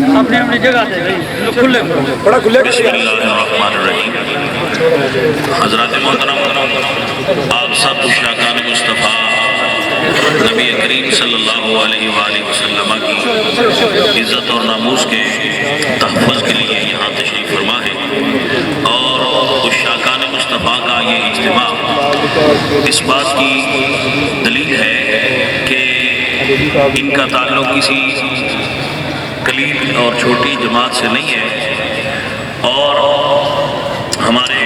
اپنی اپنی جگہ سے کھلے بڑا کھلے بسم اللہ الرحمن الرحیم۔ حضرات محترم، آپ سب اشاقان مصطفیٰ نبی کریم صلی اللہ علیہ وآلہ وسلم کی عزت اور ناموس کے تحفظ کے لیے یہاں تشریف فرما ہے، اور اشاقان مصطفیٰ کا یہ اجتماع اس بات کی دلیل ہے کہ ان کا تعلق کسی قلیل اور چھوٹی جماعت سے نہیں ہے، اور ہمارے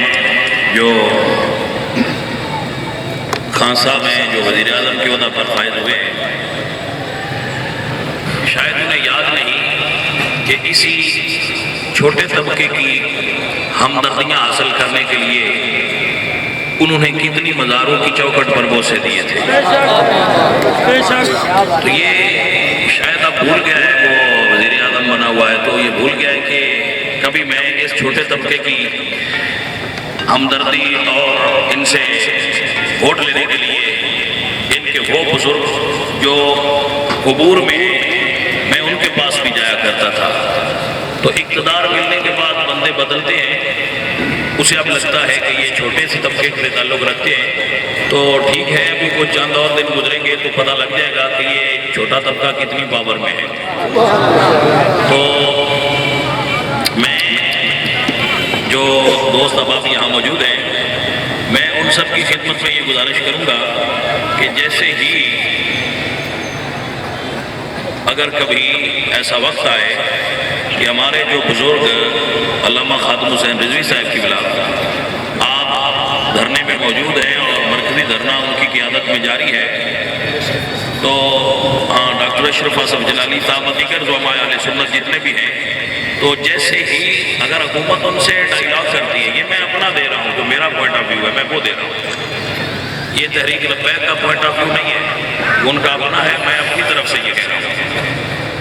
جو خان صاحب ہیں جو وزیر اعظم کے عہدہ پر فائز ہوئے ہیں، شاید انہیں یاد نہیں کہ اسی چھوٹے طبقے کی ہمدردیاں حاصل کرنے کے لیے انہوں نے کتنی مزاروں کی چوکھٹ پر بوسے دیے تھے۔ تو یہ شاید اب بھول گیا ہے، وہ وزیر اعظم بنا ہوا ہے تو یہ بھول گیا ہے کہ کبھی میں اس چھوٹے طبقے کی ہمدردی اور ان سے ووٹ لینے کے لیے ان کے وہ بزرگ جو قبور میں میں ان کے پاس بھی جایا کرتا تھا۔ تو اقتدار ملنے کے بعد بندے بدلتے ہیں، اسے اب لگتا ہے کہ یہ چھوٹے سے طبقے سے تعلق رکھتے ہیں تو ٹھیک ہے، ابھی کچھ چند اور دن گزریں گے تو پتہ لگ جائے گا کہ یہ چھوٹا طبقہ کتنی پاور میں ہے۔ تو میں جو دوست احباب یہاں موجود ہیں، میں ان سب کی خدمت میں یہ گزارش کروں گا کہ جیسے ہی اگر کبھی ایسا وقت آئے کہ ہمارے جو بزرگ علامہ خادم حسین رضوی صاحب کی بلا آپ دھرنے میں موجود ہیں اور مرکزی دھرنا ان کی قیادت میں جاری ہے، تو ڈاکٹر اشرف آصف جلالی صاحب دیگر علماء اہل سنت جتنے بھی ہیں، تو جیسے ہی اگر حکومت ان سے ڈائیلاگ کرتی ہے، یہ میں اپنا دے رہا ہوں جو میرا پوائنٹ آف ویو ہے میں وہ دے رہا ہوں، یہ تحریک لبیک کا پوائنٹ آف ویو نہیں ہے، ان کا اپنا ہے، میں اپنی طرف سے یہ کہہ رہا ہوں۔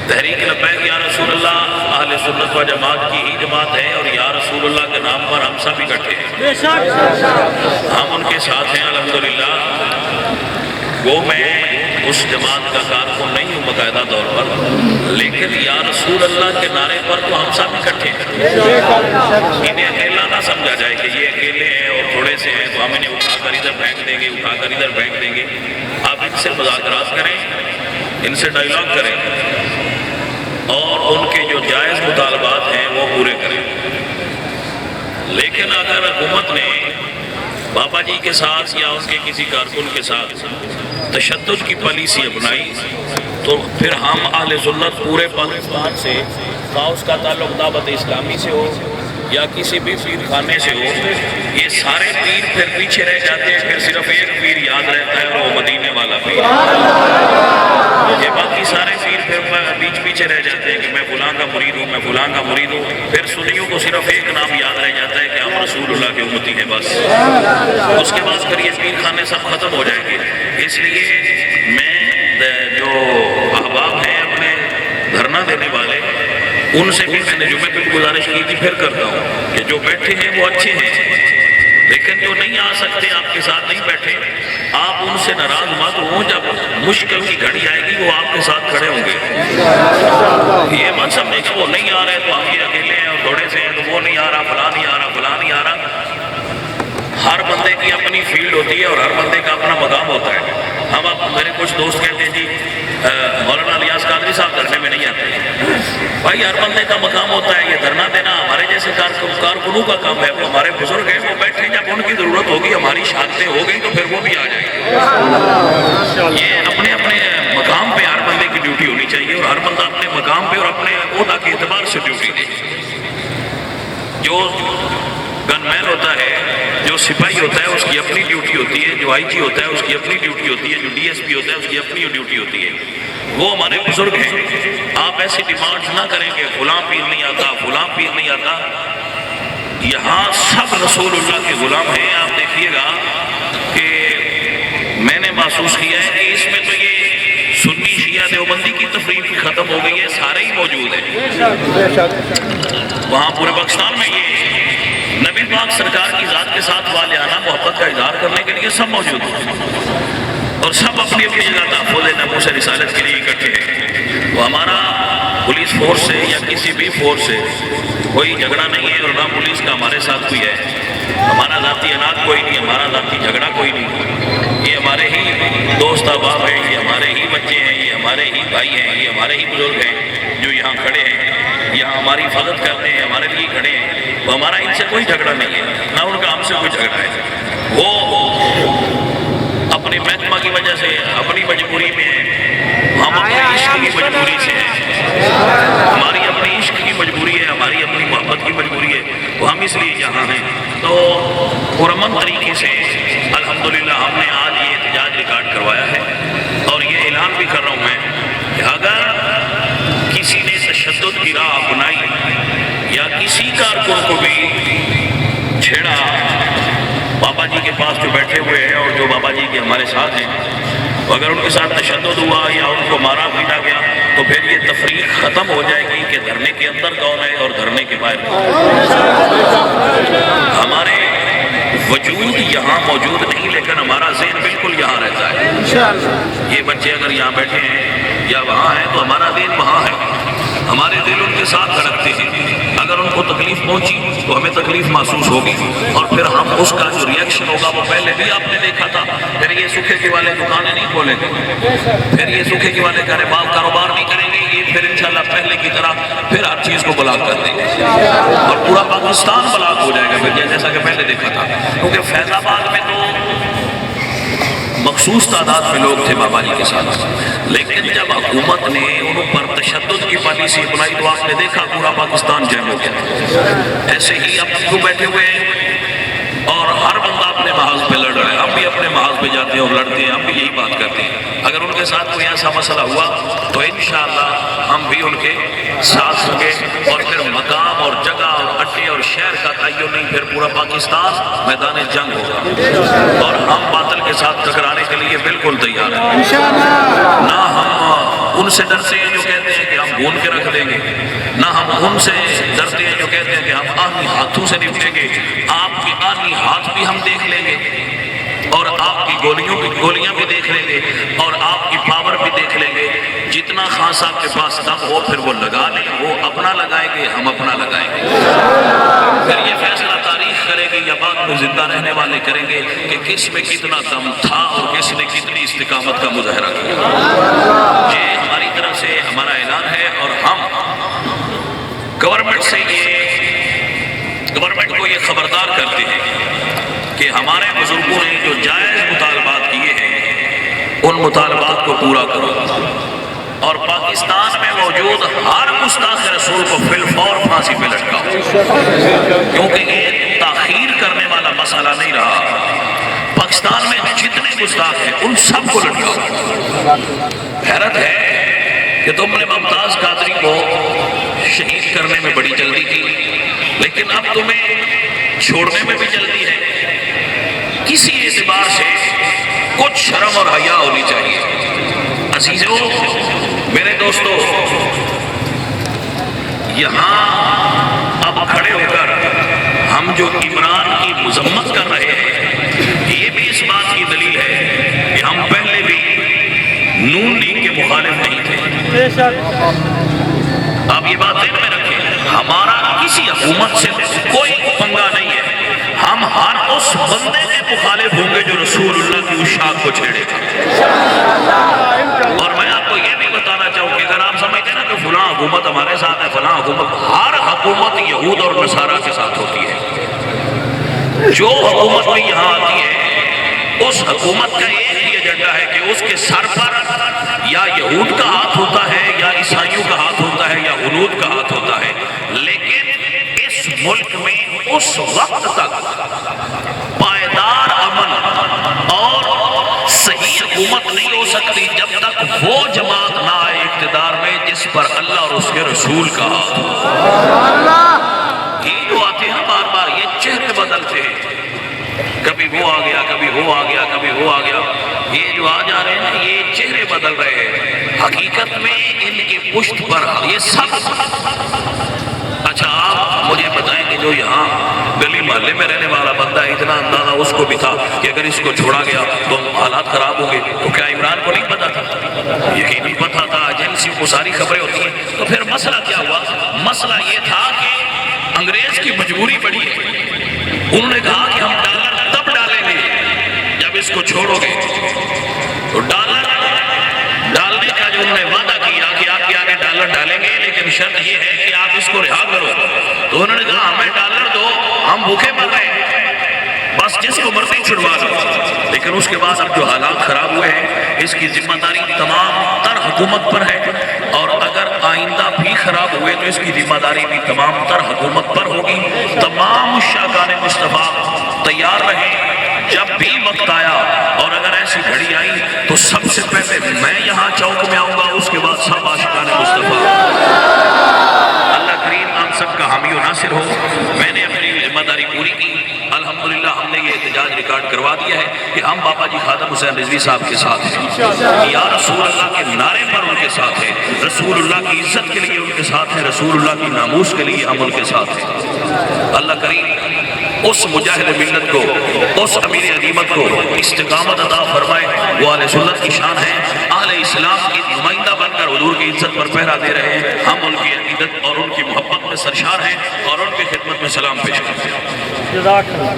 تحریک لبیک یا رسول اللہ اہل سنت و جماعت کی ہی جماعت ہے، اور یا رسول اللہ کے نام پر ہم سب اکٹھے ہیں، ہم ان کے ساتھ ہیں الحمدللہ۔ وہ میں اس جماعت کا کارکن نہیں ہوں باقاعدہ طور پر، لیکن یا رسول اللہ کے نعرے پر تو ہم سب اکٹھے ہیں۔ انہیں اکیلا نہ سمجھا جائے کہ یہ اکیلے ہیں اور تھوڑے سے ہیں تو ہم انہیں اٹھا کر ادھر پھینک دیں گے، اٹھا کر ادھر پھینک دیں گے۔ آپ ان سے مذاکرات کریں، ان سے ڈائیلاگ کریں، اور ان کے جو جائز مطالبات ہیں وہ پورے کریں۔ لیکن اگر حکومت نے بابا جی کے ساتھ یا ان کے کسی کارکن کے ساتھ تشدد کی پالیسی اپنائی تو پھر ہم اہل سنت پورے پاکستان سے، خواہ اس کا تعلق دعوت اسلامی سے ہو یا کسی بھی پیر خانے سے ہو، یہ سارے پیر پھر پیچھے رہ جاتے ہیں، پھر صرف ایک پیر یاد رہتا ہے اور وہ مدینے والا پیر، یہ باقی سارے پیر پھر پیچھے رہ جاتے ہیں کہ میں فلاں کا مرید ہوں، میں فلاں کا مرید ہوں، پھر سنیوں کو صرف ایک نام یاد رہ جاتا ہے کہ ہم رسول اللہ کے امتی ہیں بس، اس کے بعد پھر یہ پیر خانے سب ختم ہو جائیں گے۔ اس لیے میں جو احباب ہیں اپنے دھرنا دینے والے، ان سے بھی میں نے جمعے پہ گزارش کی تھی، پھر کرتا ہوں کہ جو بیٹھے ہیں وہ اچھے ہیں، لیکن جو نہیں آ سکتے آپ کے ساتھ نہیں بیٹھے، آپ ان سے ناراض مت ہوں، جب مشکل کی گھڑی آئے گی وہ آپ کے ساتھ کھڑے ہوں گے۔ یہ مت سمجھے کہ وہ نہیں آ رہے تو ہم یہ اکیلے ہیں اور تھوڑے سے ہیں تو وہ نہیں آ رہا، فلاں نہیں آ رہا، فلاں نہیں آ رہا۔ ہر بندے کی اپنی فیلڈ ہوتی ہے اور ہر بندے کا اپنا مقام ہوتا ہے۔ ہم اب میرے کچھ دوست کہتے ہیں جی مولانا الیاس قادری صاحب دھرنے میں نہیں آتے، بھائی ہر بندے کا مقام ہوتا ہے، یہ دھرنا دینا ہمارے جیسے کارکنوں کا کام ہے، وہ ہمارے بزرگ ہیں، وہ بیٹھے، جب ان کی ضرورت ہوگی، ہماری شہادتیں ہو گئی تو پھر وہ بھی آ جائیں گے۔ یہ اپنے اپنے مقام پہ ہر بندے کی ڈیوٹی ہونی چاہیے، اور ہر بندہ اپنے مقام پہ اور اپنے عہدہ کے اعتبار سے ڈیوٹی دے۔ جو گن مین ہوتا ہے، جو سپاہی ہوتا ہے، اس کی اپنی ڈیوٹی ہوتی ہے، جو آئی جی ہوتا ہے اس کی اپنی ڈیوٹی ہوتی ہے، جو ڈی ایس پی ہوتا ہے اس کی اپنی ڈیوٹی ہوتی ہے۔ وہ ہمارے بزرگ ہیں، آپ ایسی ڈیمانڈ نہ کریں کہ فلاں پیر نہیں آتا، فلاں پیر نہیں آتا۔ یہاں سب رسول اللہ کے غلام ہیں۔ آپ دیکھیے گا کہ میں نے محسوس کیا ہے کہ اس میں تو یہ سنی شیعہ دیوبندی کی تفریق ختم ہو گئی ہے، سارے ہی موجود ہیں وہاں پورے پاکستان میں۔ یہ نبی پاک سرکار کی ذات کے ساتھ والہانہ محبت کا اظہار کرنے کے لیے سب موجود ہیں، اور سب اپنی اپنی جگہ تحفظ ناموس رسالت کے لیے اکٹھے ہیں۔ وہ ہمارا پولیس فورس سے یا کسی بھی فورس سے کوئی جھگڑا نہیں ہے، اور نہ پولیس کا ہمارے ساتھ کوئی ہے۔ ہمارا ذاتی اناج کوئی نہیں، ہمارا ذاتی جھگڑا کوئی نہیں۔ یہ ہمارے ہی دوست احباب ہیں، یہ ہمارے ہی بچے ہیں، یہ ہمارے ہی بھائی ہیں، یہ ہمارے ہی بزرگ ہیں جو یہاں کھڑے ہیں، یہاں ہماری حفاظت کرتے ہیں، ہمارے لیے کھڑے ہیں۔ وہ ہمارا ان سے کوئی جھگڑا نہیں ہے، نہ ان کا ہم سے کوئی جھگڑا ہے۔ وہ اپنی محکمہ کی وجہ سے اپنی مجبوری میں ہیں، ہم اپنے عشق کی مجبوری سے ہیں، ہماری اپنی عشق کی مجبوری ہے، ہماری اپنی محبت کی مجبوری ہے، تو ہم اس لیے یہاں ہیں۔ تو پرامن طریقے سے الحمدللہ ہم نے آج یہ احتجاج ریکارڈ کروایا ہے، اور یہ اعلان بھی کر رہا ہوں میں کہ اگر کسی نے تشدد کی راہ اپنائی یا کسی کارکن کو بھی چھیڑا، بابا جی کے پاس جو بیٹھے ہوئے ہیں اور جو بابا جی کے ہمارے ساتھ ہیں، اگر ان کے ساتھ تشدد ہوا یا ان کو مارا پیٹا گیا تو پھر یہ تفریق ختم ہو جائے گی کہ دھرنے کے اندر کون ہے اور دھرنے کے باہر کون ہے۔ ہمارے وجود یہاں موجود نہیں، لیکن ہمارا ذہن بالکل یہاں رہتا ہے۔ یہ بچے اگر یہاں بیٹھے ہیں یا وہاں ہیں تو ہمارا ذہن وہاں ہے، ہمارے دل ان کے ساتھ دھڑکتے ہیں۔ اگر ان کو تکلیف پہنچی تو ہمیں تکلیف محسوس ہوگی، اور پھر ہم اس کا جو ریئیکشن ہوگا وہ پہلے بھی آپ نے دیکھا تھا۔ پھر یہ سکھے کی والے دکانیں نہیں کھولیں گے، پھر یہ سکھے کی والے کاروبار نہیں کریں گے، یہ پھر انشاءاللہ پہلے کی طرح پھر ہر چیز کو بلاک کر دیں گے، اور پورا پاکستان بلاک ہو جائے گا پھر جیسا کہ پہلے دیکھا تھا۔ کیونکہ فیض آباد میں تو مخصوص تعداد میں لوگ تھے بابا جی کے ساتھ، لیکن جب حکومت نے ان پر تشدد کی پالیسی اپنائی تو آپ نے دیکھا پورا پاکستان جم ہو گیا۔ ایسے ہی اب جو بیٹھے ہوئے ہیں اور ہر بندہ اپنے محاذ پہ لڑ رہا ہے، ہم بھی اپنے محاذ پہ جاتے ہیں اور لڑتے ہیں، ہم بھی یہی بات کرتے ہیں۔ اگر ان کے ساتھ کوئی ایسا مسئلہ ہوا تو انشاءاللہ ہم بھی ان کے ساتھ ہوں گے، اور پھر مقام اور جگہ اور اڈے اور شہر کا تعین نہیں، پھر پورا پاکستان میدان جنگ ہوگا، اور ہم باطل کے ساتھ ٹکرانے کے لیے بالکل تیار ہیں۔ نہ ہم ان سے ڈرتے ہیں جو کہتے ہیں کہ ہم بھون کے رکھ دیں گے، نہ ہم ان سے ڈرتے ہیں جو کہتے ہیں کہ ہم آہنی ہاتھوں سے نپٹیں گے۔ آپ کے آہنی ہاتھ بھی ہم دیکھ لیں گے، اور آپ کی گولیاں بھی دیکھ لیں گے، اور آپ کی پاور بھی دیکھ لیں گے۔ جتنا خان صاحب کے پاس دم ہو پھر وہ لگا لیں، وہ اپنا لگائیں گے، ہم اپنا لگائیں گے۔ پھر یہ فیصلہ تاریخ کرے گی یا بعد میں زندہ رہنے والے کریں گے کہ کس میں کتنا دم تھا اور کس نے کتنی استقامت کا مظاہرہ کیا۔ یہ ہماری طرف سے ہمارا اعلان ہے، اور ہم گورنمنٹ کو یہ خبردار کرتے ہیں کہ ہمارے بزرگوں نے جو جائز مطالبات کیے ہیں ان مطالبات کو پورا کرو، اور پاکستان میں موجود ہر گستاخ رسول کو فی الفور پھانسی پہ لٹکاؤ، کیونکہ یہ تاخیر کرنے والا مسئلہ نہیں رہا۔ پاکستان میں جتنے گستاخ ہیں ان سب کو لٹکاؤ۔ حیرت ہے کہ تم نے ممتاز قادری کو شہید کرنے میں بڑی جلدی کی، لیکن اب تمہیں چھوڑنے میں بھی جلدی ہے۔ کسی اعتبار سے کچھ شرم اور حیا ہونی چاہیے۔ عزیزو، میرے دوستو، یہاں اب کھڑے ہو کر ہم جو عمران کی مذمت کر رہے ہیں، یہ بھی اس بات کی دلیل ہے کہ ہم پہلے بھی نون لیگ کے مخالف نہیں تھے۔ آپ یہ بات ذہن میں رکھیں، ہمارا کسی حکومت سے کوئی پنگا نہیں ہے، ہم ہر اس بندے کے مخالف ہوں گے جو رسول اللہ کی اشاعت کو چھیڑے گا۔ اور میں آپ کو یہ بھی بتانا چاہوں کہ اگر آپ سمجھتے ہیں نا کہ فلاں حکومت ہمارے ساتھ ہے، فلاں حکومت، ہر حکومت یہود اور نصارہ کے ساتھ ہوتی ہے۔ جو حکومت بھی یہاں آتی ہے اس حکومت کا ایک ہی ایجنڈا ہے کہ اس کے سر پر یا یہود کا ہاتھ ہوتا ہے یا عیسائیوں کا ہاتھ ہوتا ہے یا ہنود کا ہاتھ ہوتا ہے، لیکن اس ملک میں اس وقت تک پائیدار امن اور صحیح حکومت نہیں ہو سکتی جب تک وہ جماعت نہ آئے اقتدار میں جس پر اللہ اور اس کے رسول کا ہاتھ ہو۔ یہ جو آتے ہیں بار بار یہ چہرے بدلتے ہیں، کبھی وہ آ گیا، کبھی وہ آ گیا، کبھی وہ آ گیا، یہ جو آ جا رہے ہیں یہ چہرے بدل رہے ہیں، حقیقت میں ان کی پشت پر یہ سب۔ اچھا آپ مجھے بتائیں کہ جو یہاں گلی محلے میں رہنے والا بندہ ہے، اتنا اندازہ اس کو بھی تھا کہ اگر اس کو چھوڑا گیا تو حالات خراب ہوں گے، تو کیا عمران کو نہیں پتا تھا؟ یقینی پتا تھا، ایجنسی کو کو ساری خبریں ہوتی ہیں. تو پھر مسئلہ کیا ہوا؟ مسئلہ یہ تھا کہ انگریز کی مجبوری پڑی ہے. انہوں نے کہا کہ ہم ڈالر تب ڈالیں گے جب اس کو چھوڑو گے. تو ڈالر ڈالنے کا جو انہوں نے وعدہ کیا کہ آپ کے آگے ڈالر ڈالیں گے لیکن شرط یہ ہے کہ آپ اس کو رہا کرو. تو انہوں نے کہا ہمیں ڈالر دو، ہم بھوکے مر رہے ہیں، بس جس کو مرضی چھڑوا دو. لیکن اس کے بعد اب جو حالات خراب ہوئے ہیں اس کی ذمہ داری تمام تر حکومت پر ہے، اور اگر آئندہ بھی خراب ہوئے تو اس کی ذمہ داری بھی تمام تر حکومت پر ہوگی. تمام شاہکان مصطفیٰ تیار رہے، جب بھی وقت آیا اور اگر ایسی گھڑی آئی تو سب سے پہلے میں یہاں چوک میں آؤں گا، اس کے بعد سب عاشقان مصطفیٰ. اللہ کریم آپ سب کا حامی و ناصر ہو. میں نے اپنی ذمہ داری پوری کی. الحمدللہ ہم نے یہ احتجاج ریکارڈ کروا دیا ہے کہ ہم بابا جی خادم حسین رضوی صاحب کے ساتھ ہیں، یا رسول اللہ کے نعرے پر ان کے ساتھ ہیں، رسول اللہ کی عزت کے لیے ان کے ساتھ ہیں، رسول اللہ کی ناموس کے لیے ہم ان کے ساتھ ہیں. اللہ کریم اس مجاہد ملت کو، اس امیر عظیمت کو استقامت عطا فرمائے. وہ اہل سنت کی شان ہے، اہل اسلام کی نمائندہ بن کر حضور کی عزت پر پہرا دے رہے ہیں. ہم ان کی عقیدت اور ان کی محبت میں سرشار ہیں اور ان کی خدمت میں سلام پیش کرتے ہیں. جزاک اللہ.